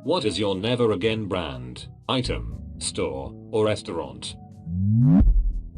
What is your never again brand, item, store, or restaurant?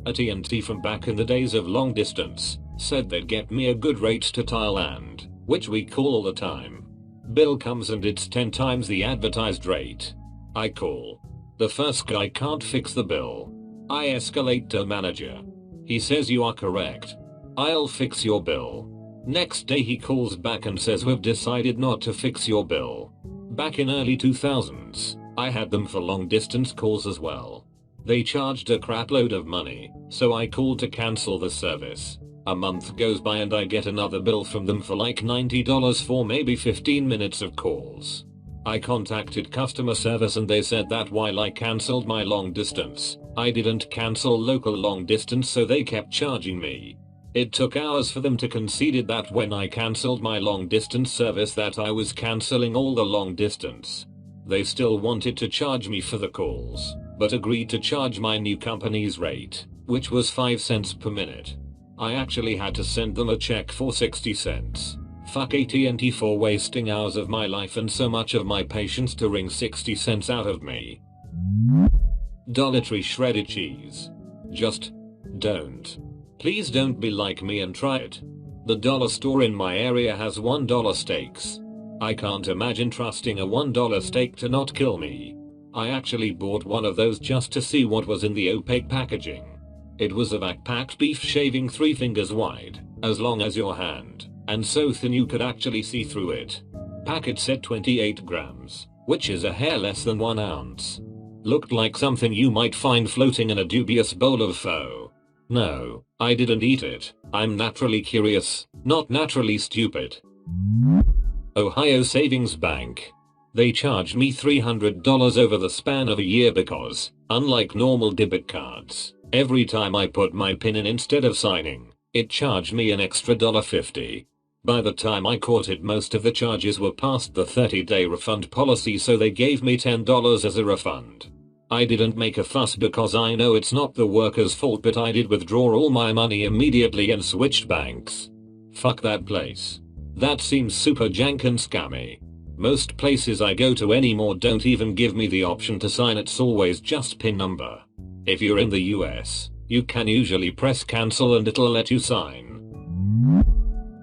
AT&T from back in the days of long distance said they'd get me a good rate to Thailand, which we call all the time. Bill comes and it's 10 times the advertised rate. I call. The first guy can't fix the bill. I escalate to manager. He says you are correct. I'll fix your bill. Next day he calls back and says we've decided not to fix your bill. Back in early 2000s, I had them for long distance calls as well. They charged a crapload of money, so I called to cancel the service. A month goes by and I get another bill from them for like $90 for maybe 15 minutes of calls. I contacted customer service and they said that while I cancelled my long distance, I didn't cancel local long distance, so they kept charging me. It took hours for them to concede that when I cancelled my long distance service that I was cancelling all the long distance. They still wanted to charge me for the calls, but agreed to charge my new company's rate, which was 5 cents per minute. I actually had to send them a check for 60 cents. Fuck AT&T for wasting hours of my life and so much of my patience to wring 60 cents out of me. Dollar Tree shredded cheese. Just don't. Please don't be like me and try it. The dollar store in my area has $1 steaks. I can't imagine trusting a $1 steak to not kill me. I actually bought one of those just to see what was in the opaque packaging. It was a vac-packed beef shaving 3 fingers wide, as long as your hand, and so thin you could actually see through it. Packet said 28 grams, which is a hair less than 1 ounce. Looked like something you might find floating in a dubious bowl of pho. No, I didn't eat it. I'm naturally curious, not naturally stupid. Ohio Savings Bank. They charged me $300 over the span of a year because, unlike normal debit cards, every time I put my PIN in instead of signing, it charged me an extra $1.50. By the time I caught it, most of the charges were past the 30-day refund policy, so they gave me $10 as a refund. I didn't make a fuss because I know it's not the worker's fault, but I did withdraw all my money immediately and switched banks. Fuck that place. That seems super jank and scammy. Most places I go to anymore don't even give me the option to sign, it's always just PIN number. If you're in the US, you can usually press cancel and it'll let you sign.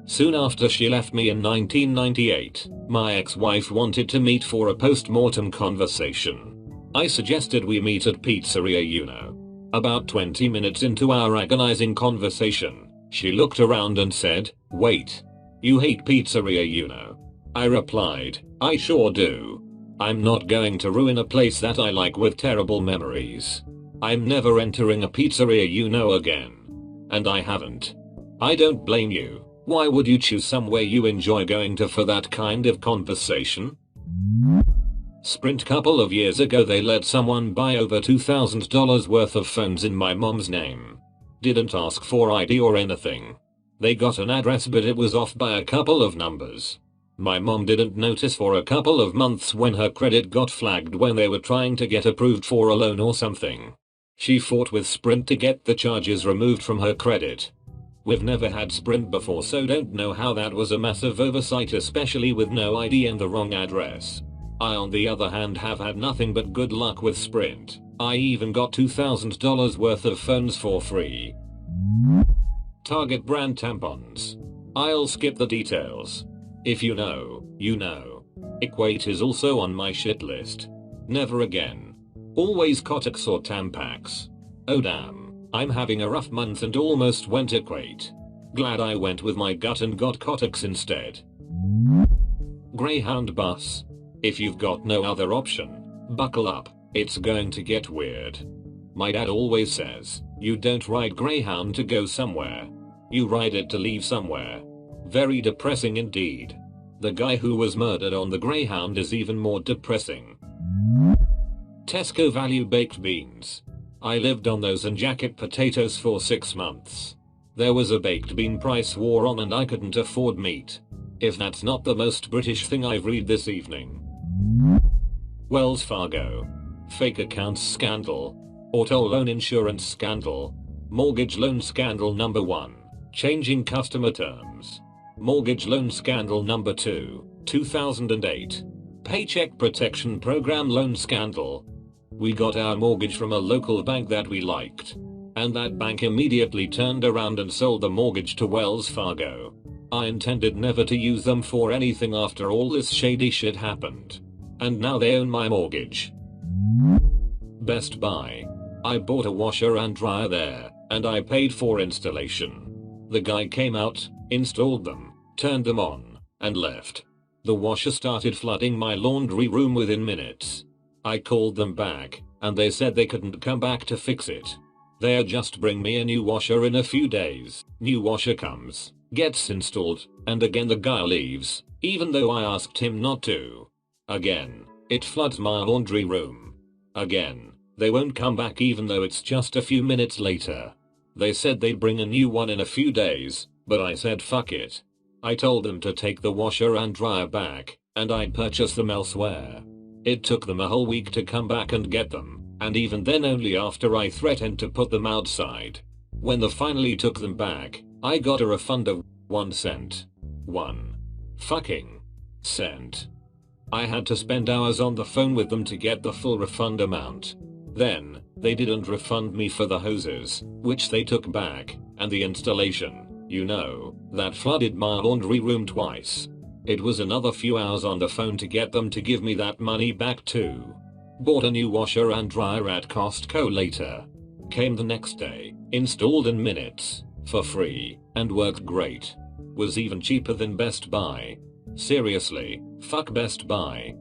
Soon after she left me in 1998, my ex-wife wanted to meet for a post-mortem conversation. I suggested we meet at Pizzeria Uno. About 20 minutes into our agonizing conversation, she looked around and said, "Wait. You hate Pizzeria Uno?" I replied, "I sure do. I'm not going to ruin a place that I like with terrible memories. I'm never entering a Pizzeria Uno again." And I haven't. I don't blame you. Why would you choose somewhere you enjoy going to for that kind of conversation? Sprint. Couple of years ago they let someone buy over $2,000 worth of phones in my mom's name. Didn't ask for ID or anything. They got an address but it was off by a couple of numbers. My mom didn't notice for a couple of months when her credit got flagged when they were trying to get approved for a loan or something. She fought with Sprint to get the charges removed from her credit. We've never had Sprint before, so don't know how that was a massive oversight, especially with no ID and the wrong address. I on the other hand have had nothing but good luck with Sprint. I even got $2,000 worth of phones for free. Target brand tampons. I'll skip the details. If you know, you know. Equate is also on my shit list. Never again. Always Kotex or Tampax. Oh damn, I'm having a rough month and almost went Equate. Glad I went with my gut and got Kotex instead. Greyhound bus. If you've got no other option, buckle up, it's going to get weird. My dad always says, you don't ride Greyhound to go somewhere. You ride it to leave somewhere. Very depressing indeed. The guy who was murdered on the Greyhound is even more depressing. Tesco value baked beans. I lived on those and jacket potatoes for 6 months. There was a baked bean price war on and I couldn't afford meat. If that's not the most British thing I've read this evening. Wells Fargo. Fake accounts scandal. Auto loan insurance scandal. Mortgage loan scandal number 1. Changing customer terms. Mortgage loan scandal number 2. 2008. Paycheck Protection Program loan scandal. We got our mortgage from a local bank that we liked. And that bank immediately turned around and sold the mortgage to Wells Fargo. I intended never to use them for anything after all this shady shit happened. And now they own my mortgage. Best Buy. I bought a washer and dryer there, and I paid for installation. The guy came out, installed them, turned them on, and left. The washer started flooding my laundry room within minutes. I called them back, and they said they couldn't come back to fix it. They'll just bring me a new washer in a few days. New washer comes, gets installed, and again the guy leaves, even though I asked him not to. Again, it floods my laundry room. Again, they won't come back even though it's just a few minutes later. They said they'd bring a new one in a few days, but I said fuck it. I told them to take the washer and dryer back, and I'd purchase them elsewhere. It took them a whole week to come back and get them, and even then only after I threatened to put them outside. When they finally took them back, I got a refund of 1 cent. 1 fucking cent. I had to spend hours on the phone with them to get the full refund amount. Then, they didn't refund me for the hoses, which they took back, and the installation, that flooded my laundry room twice. It was another few hours on the phone to get them to give me that money back too. Bought a new washer and dryer at Costco later. Came the next day, installed in minutes, for free, and worked great. Was even cheaper than Best Buy. Seriously, fuck Best Buy.